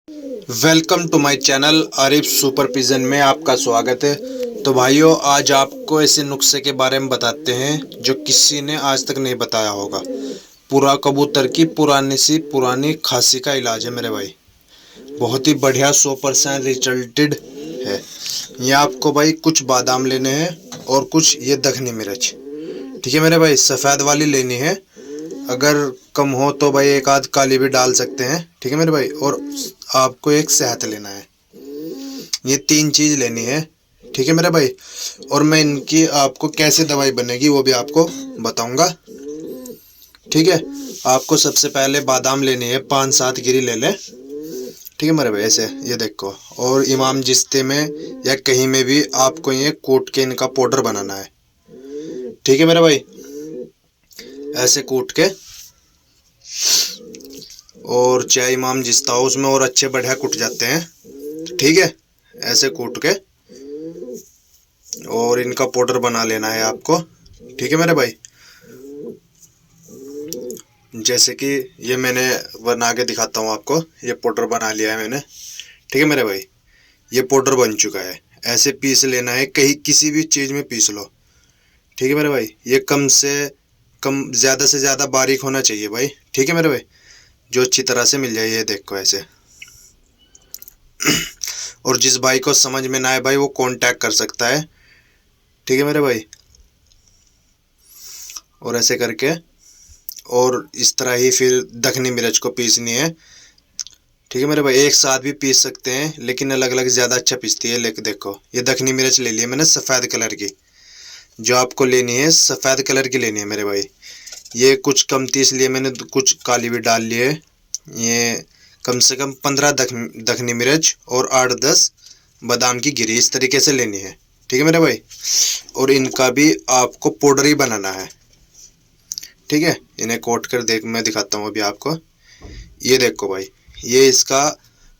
Welcome to my channel Arif super pigeon में आपका स्वागत है। तो भाइयों, आज आपको ऐसे नुस्खे के बारे में बताते हैं जो किसी ने आज तक नहीं बताया होगा। पूरा कबूतर की पुरानी खांसी का इलाज है मेरे भाई। बहुत ही बढ़िया 100% रिजल्टेड है। ये आपको भाई कुछ बादाम लेने हैं और कुछ ये दखनी मिर्च, ठीक है मेरे भाई। सफ़ेद वाली लेनी है, अगर कम हो तो भाई एक आध काली भी डाल सकते हैं, ठीक है मेरे भाई। और आपको एक शहद लेना है, ये 3 चीज़ लेनी है, ठीक है मेरे भाई। और मैं इनकी आपको कैसे दवाई बनेगी वो भी आपको बताऊंगा, ठीक है। आपको सबसे पहले बादाम लेनी है, 5-7 गिरी ले लें, ठीक है मेरे भाई। ऐसे ये देखो, और इमाम जिस्ते में या कहीं में भी आपको ये कूट के इनका पाउडर बनाना है, ठीक है मेरे भाई। ऐसे कूट के, और चाय इमाम जिस्ता हो उसमें और अच्छे बढ़िया कूट जाते हैं, ठीक है। ऐसे कूट के और इनका पाउडर बना लेना है आपको, ठीक है मेरे भाई। जैसे कि ये मैंने बना के दिखाता हूँ आपको। ये पाउडर बना लिया है मैंने, ठीक है मेरे भाई। ये पाउडर बन चुका है। ऐसे पीस लेना है, कहीं किसी भी चीज़ में पीस लो, ठीक है मेरे भाई। ये कम से कम ज़्यादा से ज़्यादा बारीक होना चाहिए भाई, ठीक है मेरे भाई, जो अच्छी तरह से मिल जाए। ये देखो ऐसे। और जिस भाई को समझ में ना आए भाई वो कांटेक्ट कर सकता है, ठीक है मेरे भाई। और ऐसे करके, और इस तरह ही फिर दखनी मिर्च को पीसनी है, ठीक है मेरे भाई। एक साथ भी पीस सकते हैं लेकिन अलग अलग ज़्यादा अच्छा पीसती है। लेकिन देखो, ये दखनी मिर्च ले ली है मैंने सफ़ेद कलर की। जो आपको लेनी है सफ़ेद कलर की लेनी है मेरे भाई। ये कुछ कमती इसलिए मैंने कुछ काली भी डाल ली है। ये कम से कम 15 दखनी मिर्च और 8-10 बादाम की गिरी इस तरीके से लेनी है, ठीक है मेरे भाई। और इनका भी आपको पाउडर ही बनाना है, ठीक है। इन्हें कोट कर मैं दिखाता हूँ अभी आपको। ये देखो भाई, ये इसका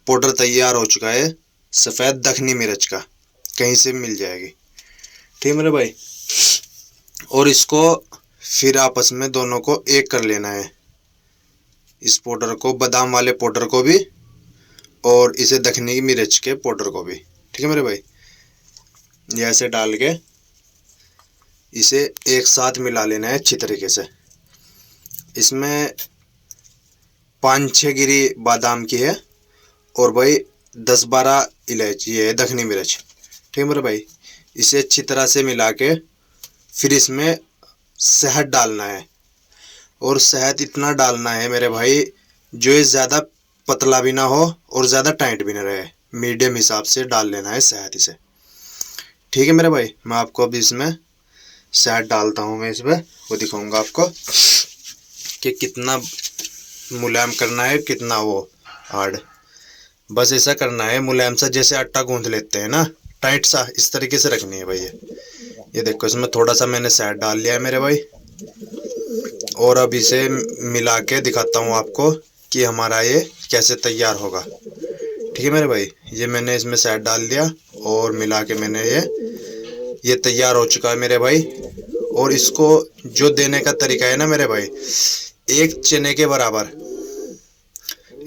पाउडर तैयार हो चुका है सफ़ेद दखनी मिर्च का, कहीं से मिल जाएगी, ठीक है मेरे भाई। और इसको फिर आपस में दोनों को एक कर लेना है, इस पाउडर को, बादाम वाले पाउडर को भी और इसे दखनी मिर्च के पाउडर को भी, ठीक है मेरे भाई। ये ऐसे डाल के इसे एक साथ मिला लेना है अच्छी तरीके से। इसमें 5-6 गिरी बादाम की है और भाई 10-12 इलायची है, दखनी मिर्च, ठीक है मेरे भाई। इसे अच्छी तरह से मिला के फिर इसमें शहद डालना है। और शहद इतना डालना है मेरे भाई जो ये ज़्यादा पतला भी ना हो और ज़्यादा टाइट भी ना रहे, मीडियम हिसाब से डाल लेना है शहद इसे, ठीक है मेरे भाई। मैं आपको अभी इसमें शहद डालता हूँ, मैं इसमें वो दिखाऊंगा आपको कि कितना मुलायम करना है, कितना वो हार्ड। बस ऐसा करना है मुलायम सा, जैसे आटा गूंथ लेते हैं ना, टाइट सा, इस तरीके से रखनी है भाई। ये देखो, इसमें थोड़ा सा मैंने शहद डाल लिया है मेरे भाई। और अब इसे मिला के दिखाता हूँ आपको कि हमारा ये कैसे तैयार होगा, ठीक है मेरे भाई। ये मैंने इसमें शहद डाल दिया और मिला के मैंने ये तैयार हो चुका है मेरे भाई। और इसको जो देने का तरीका है ना मेरे भाई, एक चने के बराबर,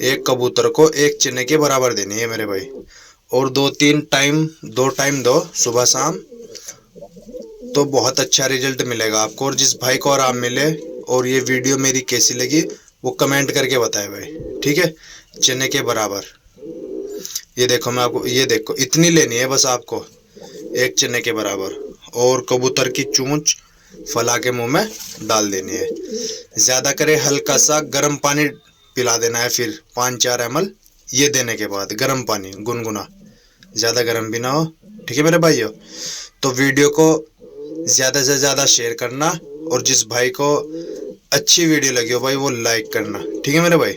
एक कबूतर को एक चने के बराबर देनी है मेरे भाई। और 2 टाइम दो, सुबह शाम, तो बहुत अच्छा रिजल्ट मिलेगा आपको। और जिस भाई को आराम मिले और ये वीडियो मेरी कैसी लगी वो कमेंट करके बताए भाई, ठीक है। चने के बराबर, ये देखो, मैं आपको, ये देखो, इतनी लेनी है बस आपको, एक चने के बराबर। और कबूतर की चोंच फला के मुंह में डाल देनी है। ज़्यादा करे, हल्का सा गर्म पानी पिला देना है फिर 5-4 ml। ये देने के बाद गर्म पानी गुनगुना, ज़्यादा गर्म भी ना हो, ठीक है मेरे भाइयों। तो वीडियो को ज़्यादा से ज़्यादा शेयर करना, और जिस भाई को अच्छी वीडियो लगी हो भाई वो लाइक करना, ठीक है मेरे भाई।